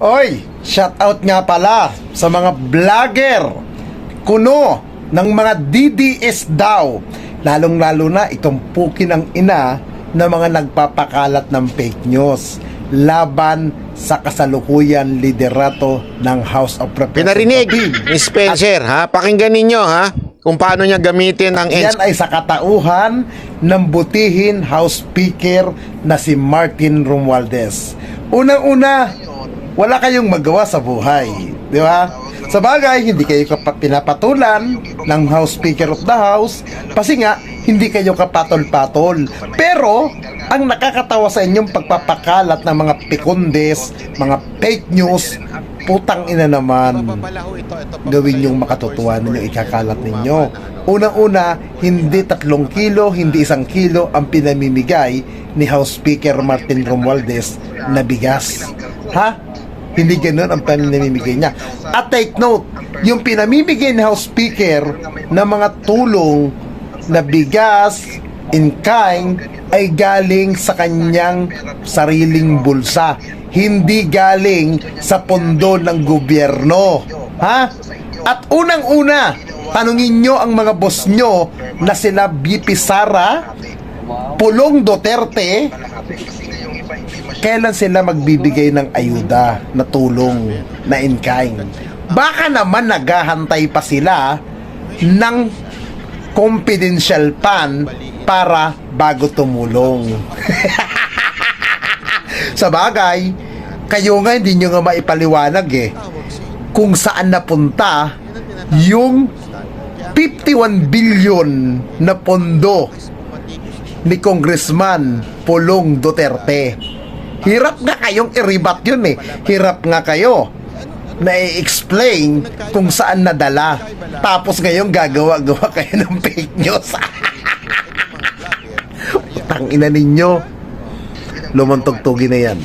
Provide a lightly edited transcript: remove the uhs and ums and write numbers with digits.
Oy, shout out nga pala sa mga vlogger kuno ng mga DDS daw, lalong-lalo na itong puki ng ina na mga nagpapakalat ng fake news laban sa kasalukuyan liderato ng House of Pinarinig Representatives. ni Spencer, ha? Pakinggan ninyo, ha? Kung paano niya gamitin ang Yan ay sa katauhan ng butihin House Speaker na si Martin Romualdez. Unang-una, wala kayong magawa sa buhay, di ba? Sa bagay, hindi kayo pinapatulan ng House Speaker of the House kasi nga, hindi kayo kapatol-patol. Pero, ang nakakatawa sa inyong pagpapakalat ng mga pikundes, mga fake news, putang ina naman, gawin yung makatutuwa ninyo, ikakalat ninyo. Unang-una, hindi 3 kilo, hindi 1 kilo ang pinamimigay ni House Speaker Martin Romualdez na bigas. Ha? Hindi ganun ang pinamimigay niya. At take note, yung pinamimigay ni House Speaker na mga tulong na bigas in kind ay galing sa kanyang sariling bulsa, hindi galing sa pondo ng gobyerno. Ha? At unang-una, tanungin nyo ang mga boss nyo na sila BP Sara, Pulong Duterte, kailan sila magbibigay ng ayuda na tulong na in kind. Baka naman naghahantay pa sila ng confidential fund para bago tumulong. Sa bagay, kayo nga hindi nyo nga maipaliwanag kung saan napunta yung 51 billion na pondo ni Congressman Pulong Duterte. Hirap nga kayong i-rebat yun Hirap nga kayo na i-explain kung saan nadala. Tapos ngayon gagawa-gawa kayo ng fake news. Utang ina ninyo. Lumantog-tugi na yan.